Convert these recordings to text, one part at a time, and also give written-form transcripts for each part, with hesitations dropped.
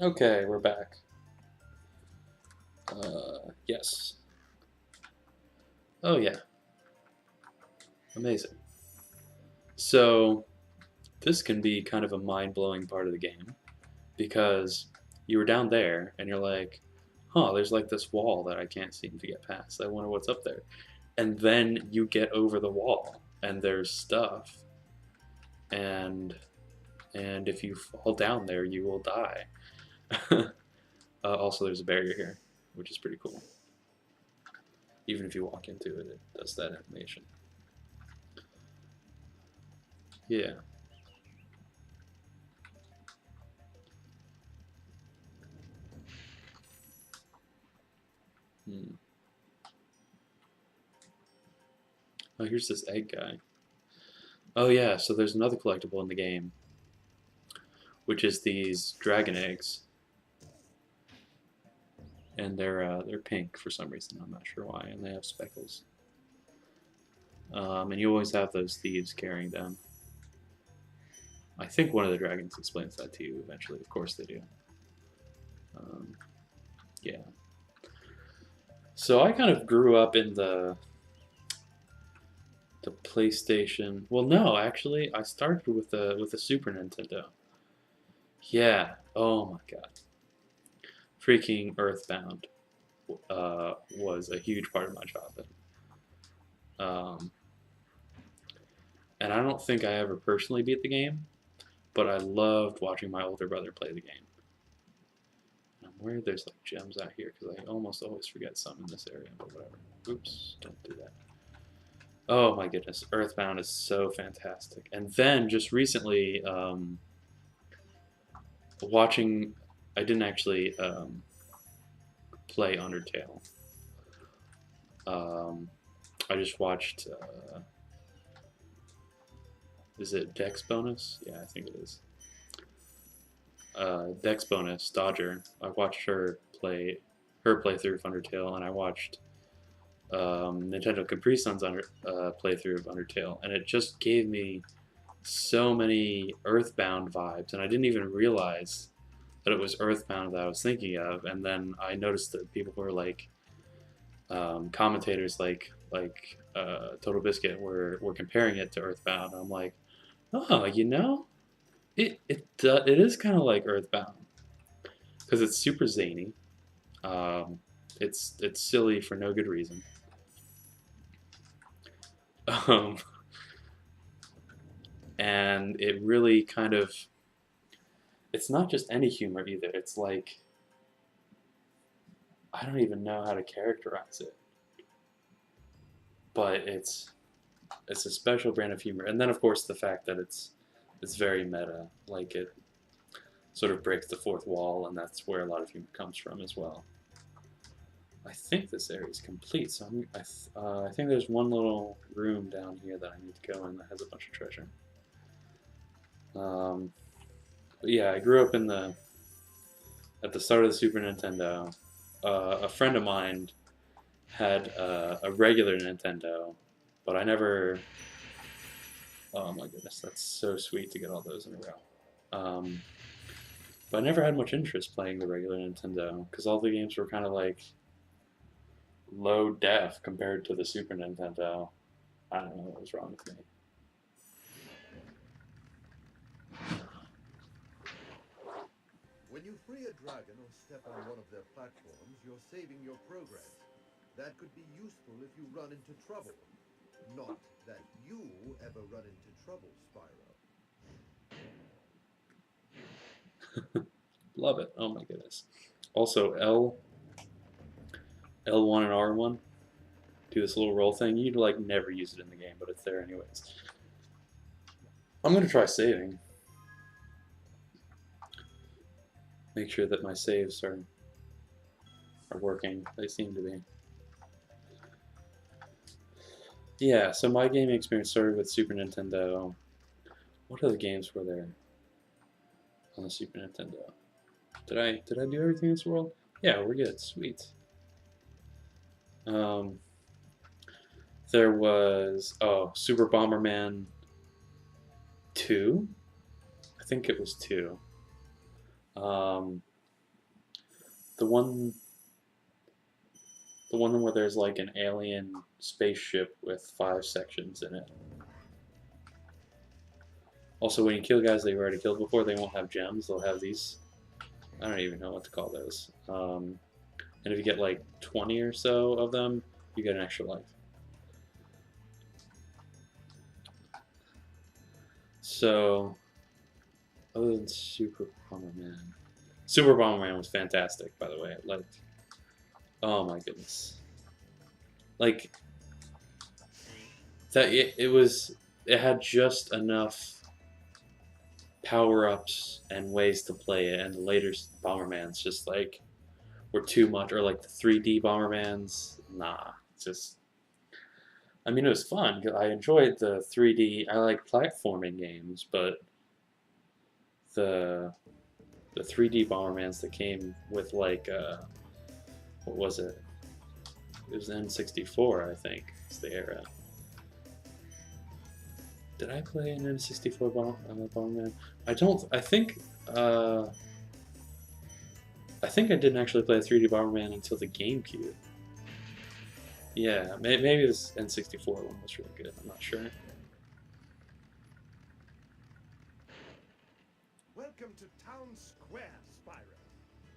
Okay, we're back. Yes. Oh yeah, amazing. So this can be kind of a mind-blowing part of the game because you were down there and you're like, huh, there's like this wall that I can't seem to get past. I wonder what's up there. And then you get over the wall and there's stuff and and if you fall down there you will die. Also there's a barrier here, which is pretty cool. Even if you walk into it, it does that animation. Yeah. Hmm. Oh, here's this egg guy. Oh yeah, so there's another collectible in the game, which is these dragon eggs, and they're pink for some reason. I'm not sure why, and they have speckles. And you always have those thieves carrying them. I think one of the dragons explains that to you eventually. Of course they do. Um, yeah. So I kind of grew up in the PlayStation. Well, no, actually, I started with the Super Nintendo. Yeah. Oh my God. Freaking Earthbound was a huge part of my childhood. Um, and I don't think I ever personally beat the game, but I loved watching my older brother play the game. And I'm worried there's like gems out here because I almost always forget some in this area, but whatever. Oops, don't do that. Oh my goodness, Earthbound is so fantastic. And then just recently, watching, I didn't actually play Undertale. Um, I just watched. Is it Dex Bonus? Yeah, I think it is. Dex Bonus Dodger. I watched her playthrough of Undertale, and I watched Nintendo Capri Sun's playthrough of Undertale, and it just gave me so many Earthbound vibes, and I didn't even realize that it was Earthbound that I was thinking of, and then I noticed that people were like commentators like Total Biscuit were comparing it to Earthbound. And I'm like, oh, it is kind of like Earthbound because it's super zany. Um, it's silly for no good reason. Um, and it really kind of it's not just any humor either. It's like I don't even know how to characterize it, but it's a special brand of humor. And then of course the fact that it's very meta, like it sort of breaks the fourth wall, and that's where a lot of humor comes from as well. I think this area is complete, so I think there's one little room down here that I need to go in that has a bunch of treasure. Um, but yeah, I grew up in the at the start of the Super Nintendo. A friend of mine had a regular Nintendo, but I never. Oh my goodness, that's so sweet to get all those in a row. But I never had much interest playing the regular Nintendo because all the games were kind of like low def compared to the Super Nintendo. I don't know what was wrong with me. When you free a dragon or step on one of their platforms, you're saving your progress. That could be useful if you run into trouble. Not that you ever run into trouble, Spyro. Love it. Oh my goodness. Also, L1 and R1 do this little roll thing. You'd like never use it in the game, but it's there anyways. I'm gonna try saving. Make sure that my saves are working. They seem to be. Yeah, so my gaming experience started with Super Nintendo. What other games were there on the Super Nintendo? Did I do everything in this world? Yeah, we're good. Sweet. Um, there was Super Bomberman 2. I think it was 2. Um, the one the one where there's like an alien spaceship with 5 sections in it. Also, when you kill guys that you've already killed before, they won't have gems. They'll have these. I don't even know what to call those. And if you get like 20 or so of them, you get an extra life. So, other than Super Bomberman, Super Bomberman was fantastic. By the way, like, oh my goodness, like that. It had just enough power-ups and ways to play it, and the later Bombermans just like were too much, or like the 3D Bombermans. Nah, just. I mean, it was fun. I enjoyed the 3D. I like platforming games, but the the 3D Bombermans that came with like what was it? It was N64, I think. It's the era. Did I play an N64 Bomberman? I don't. I think I didn't actually play a 3D Bomberman until the GameCube. Yeah, maybe this N64 one was really good. I'm not sure. Welcome to Town Square, Spyro.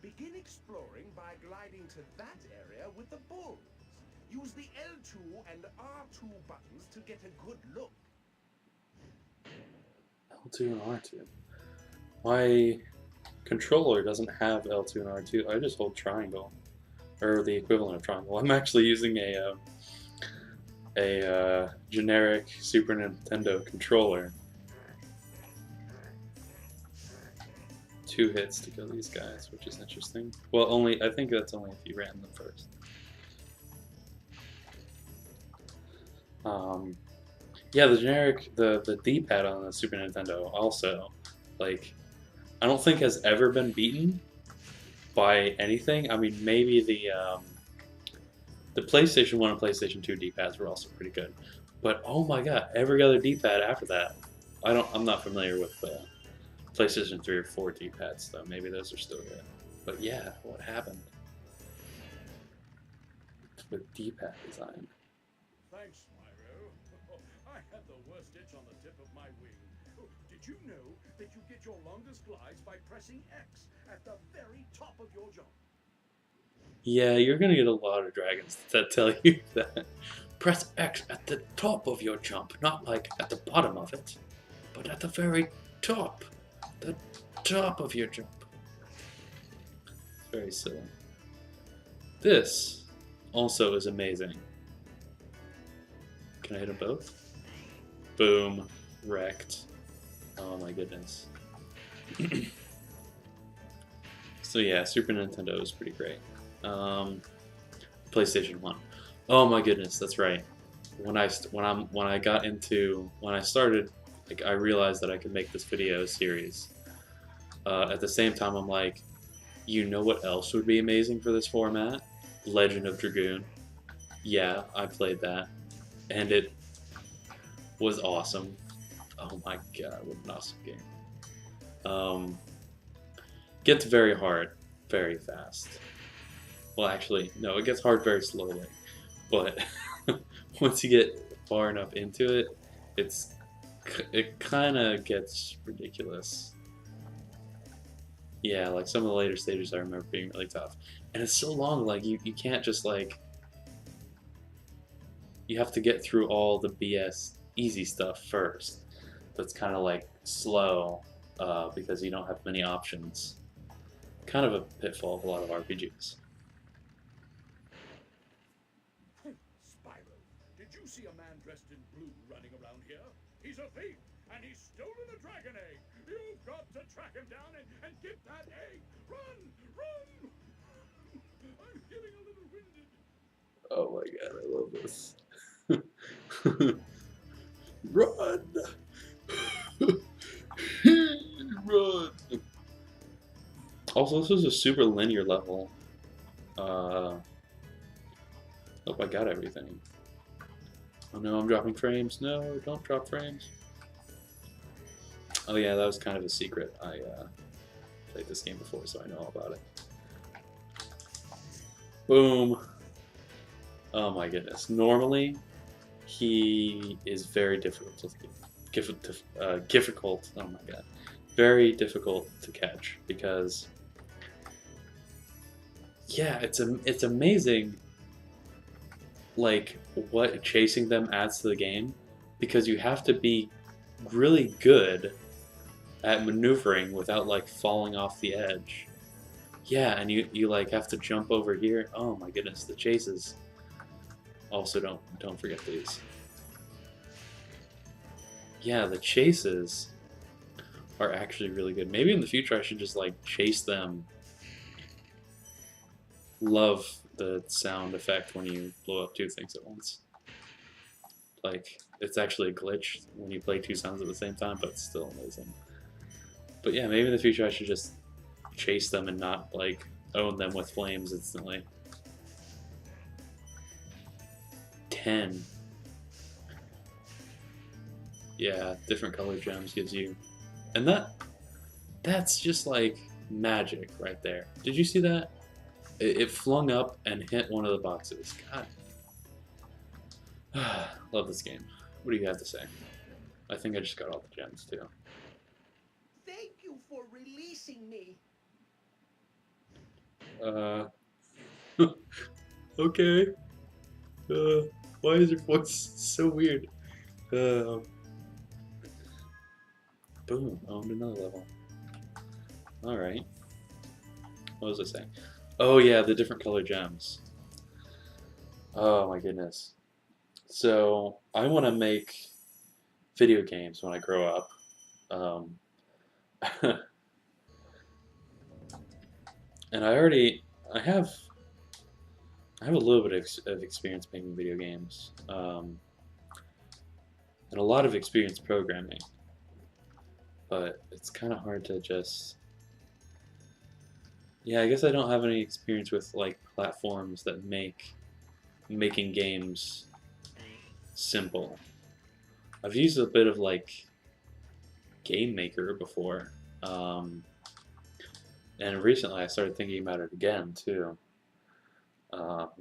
Begin exploring by gliding to that area with the bulls. Use the L2 and R2 buttons to get a good look. L2 and R2. My controller doesn't have L2 and R2. I just hold triangle, or the equivalent of triangle. I'm actually using a generic Super Nintendo controller. 2 hits to kill these guys, which is interesting. Well, I think that's only if you ran them first. Yeah, the generic, the D-pad on the Super Nintendo also, like, I don't think has ever been beaten by anything. I mean, maybe the PlayStation 1 and PlayStation 2 D-pads were also pretty good. But oh my god, every other D-pad after that, I'm not familiar with PlayStation 3 or 4 D-pads though. Maybe those are still good. But yeah, what happened with D-pad design? Thanks, Spyro. I had the worst itch on the tip of my wing. Did you know that you get your longest glides by pressing X at the very top of your jump? Yeah, you're gonna get a lot of dragons that tell you that. Press X at the top of your jump, not like at the bottom of it, but at the very top. The top of your jump. Very silly. This also is amazing. Can I hit them both? Boom. Wrecked. Oh my goodness. So yeah, Super Nintendo is pretty great. PlayStation 1. Oh my goodness, that's right. When I started, like, I realized that I could make this video series. At the same time, I'm like, you know what else would be amazing for this format? Legend of Dragoon. Yeah, I played that, and it was awesome. Oh my god, what an awesome game. Gets very hard very fast. Well, actually, no, it gets hard very slowly. But once you get far enough into it, it kind of gets ridiculous. Yeah, like some of the later stages I remember being really tough. And it's so long, like you can't just like, you have to get through all the BS easy stuff first. That's kind of like slow because you don't have many options. Kind of a pitfall of a lot of RPGs. Spyro, did you see a man dressed in blue running around here? He's a thief, and he's stolen a dragon egg. You've got to track him down and get that egg. Run! Run! I'm getting a little winded. Oh my god, I love this. Run! Run! Also, this was a super linear level. Hope I got everything. Oh no, I'm dropping frames. No, don't drop frames. Oh yeah, that was kind of a secret. I played this game before, so I know all about it. Boom. Oh my goodness. Normally, he is very difficult to difficult. Oh my god, very difficult to catch because yeah, it's amazing like what chasing them adds to the game because you have to be really good at maneuvering without like falling off the edge. Yeah, and you like have to jump over here. Oh my goodness, the chases. Also, don't forget these. Yeah, the chases are actually really good. Maybe in the future I should just like chase them. Love the sound effect when you blow up two things at once. Like it's actually a glitch when you play two sounds at the same time, but it's still amazing. But yeah, maybe in the future I should just chase them and not like own them with flames instantly. 10. Yeah, different color gems gives you, and that's just like magic right there. Did you see that? It flung up and hit one of the boxes. God, love this game. What do you have to say? I think I just got all the gems too. Thank you for releasing me. Okay. Why is your voice so weird? Uh, Boom, owned another level. Alright. What was I saying? Oh yeah, the different color gems. Oh my goodness. So, I want to make video games when I grow up. Um, and I have a little bit of experience making video games. And a lot of experience programming. But it's kind of hard to just... Yeah, I guess I don't have any experience with like platforms that make making games simple. I've used a bit of like Game Maker before, and recently I started thinking about it again too.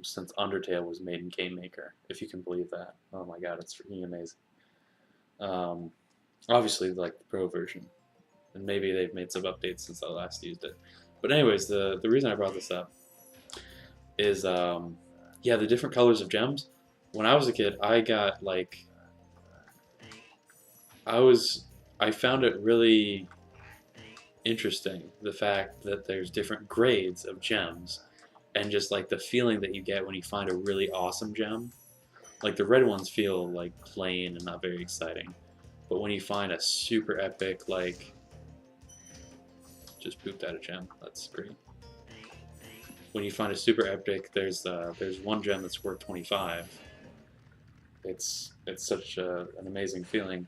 Since Undertale was made in Game Maker, if you can believe that. Oh my god, it's freaking amazing. Um, Obviously, like the pro version, and maybe they've made some updates since I last used it. But anyways, the reason I brought this up is yeah, the different colors of gems. When I was a kid, I got like I found it really interesting the fact that there's different grades of gems and just like the feeling that you get when you find a really awesome gem. Like the red ones feel like plain and not very exciting, but when you find a super epic, like just pooped out a gem, that's great. When you find a super epic, there's one gem that's worth 25. It's such an amazing feeling.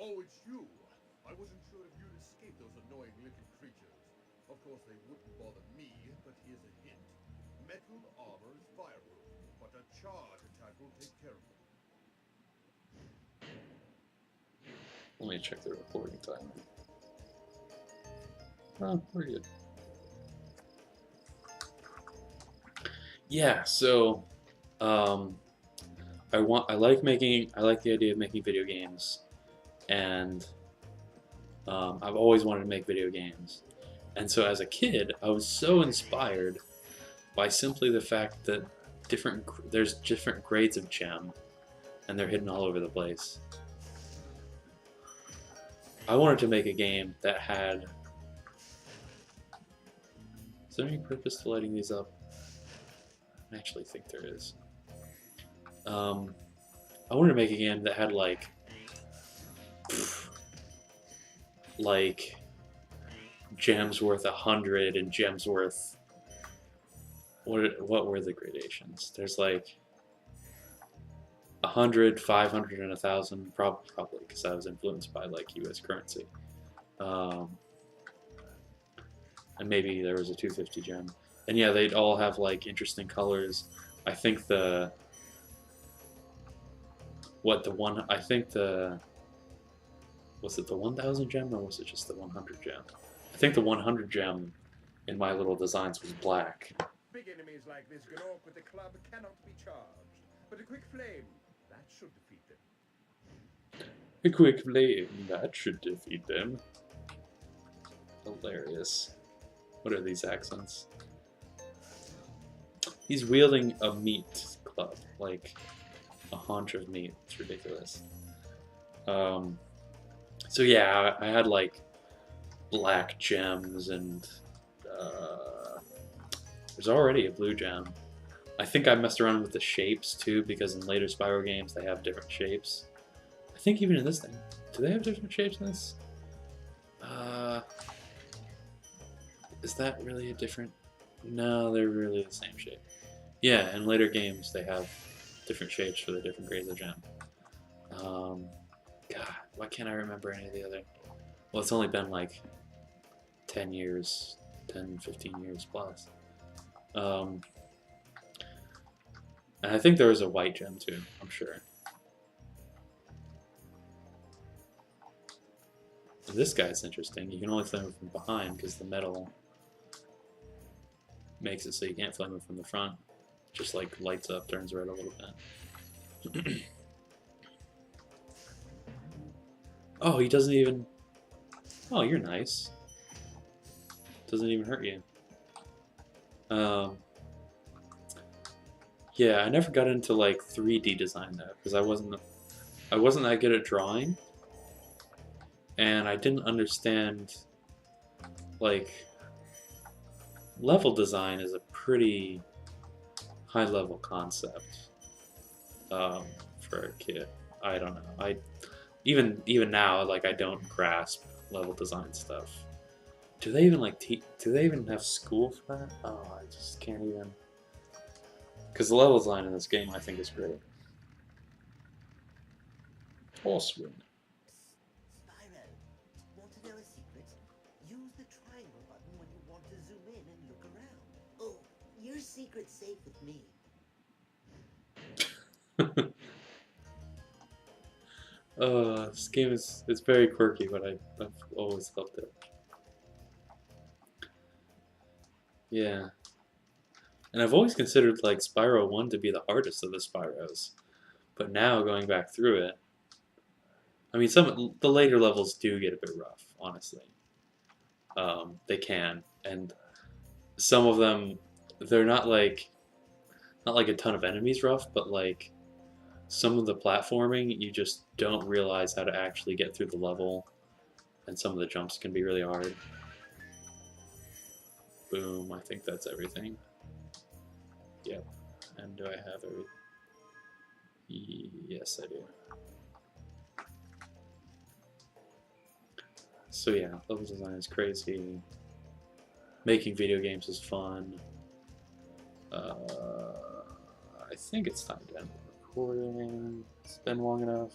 Oh, it's you. I wasn't sure if you'd escape those annoying little creatures. Of course, they wouldn't bother me, but here's a hint. Metal armor is fireproof, but a charge attack will take care of them. Let me check the recording time. Oh, we're good. Yeah, so I like the idea of making video games, and I've always wanted to make video games. And so as a kid, I was so inspired by simply the fact that there's different grades of gem, and they're hidden all over the place. I wanted to make a game that had... Is there any purpose to lighting these up? I actually think there is. I wanted to make a game that had like gems worth 100 and gems worth what were the gradations? There's like 100, 500, and 1,000, probably because I was influenced by like U.S. currency, and maybe there was a 250 gem, and yeah, they'd all have like interesting colors. I think was it the 1,000 gem or was it just the 100 gem? I think the 100 gem in my little designs was black. Big enemies like this Gnorc with the club cannot be charged, but a quick flame, that should defeat them. A quick flame, that should defeat them. Hilarious. What are these accents? He's wielding a meat club, like a haunch of meat. It's ridiculous. So yeah, I had like black gems and there's already a blue gem. I think I messed around with the shapes too, because in later Spyro games they have different shapes. I think even in this thing, do they have different shapes in this? Is that really a different? No, they're really the same shape. Yeah, in later games they have different shapes for the different grades of gem. God, why can't I remember any of the other? Well, it's only been like 10 years, 10, 15 years plus. And I think there was a white gem too, I'm sure. This guy's interesting. You can only flame him from behind because the metal makes it so you can't flame him from the front. Just like lights up, turns red a little bit. Oh, he doesn't even... Oh, you're nice. Doesn't even hurt you. Yeah, I never got into like 3D design though, because I wasn't that good at drawing, and I didn't understand like level design is a pretty high level concept for a kid. I don't know. Even now, like I don't grasp level design stuff. Do they even like do they even have school for that? Oh, I just can't even. Because the level design in this game, I think, is great. Horsewood. Spyro, want to know a secret? Use the triangle button when you want to zoom in and look around. Oh, your secret's safe with me. This game it's very quirky, but I've always loved it. Yeah. And I've always considered like Spyro 1 to be the hardest of the Spyros. But now going back through it, I mean the later levels do get a bit rough, honestly. They can, and some of them they're not like a ton of enemies rough, but like some of the platforming you just don't realize how to actually get through the level, and some of the jumps can be really hard. Boom, I think that's everything. Yep. And do I have everything? Yes, I do. So yeah, level design is crazy. Making video games is fun. I think it's time to end the recording. It's been long enough.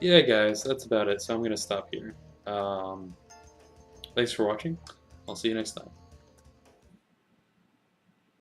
Yeah, guys, that's about it. So I'm gonna stop here. Thanks for watching. I'll see you next time.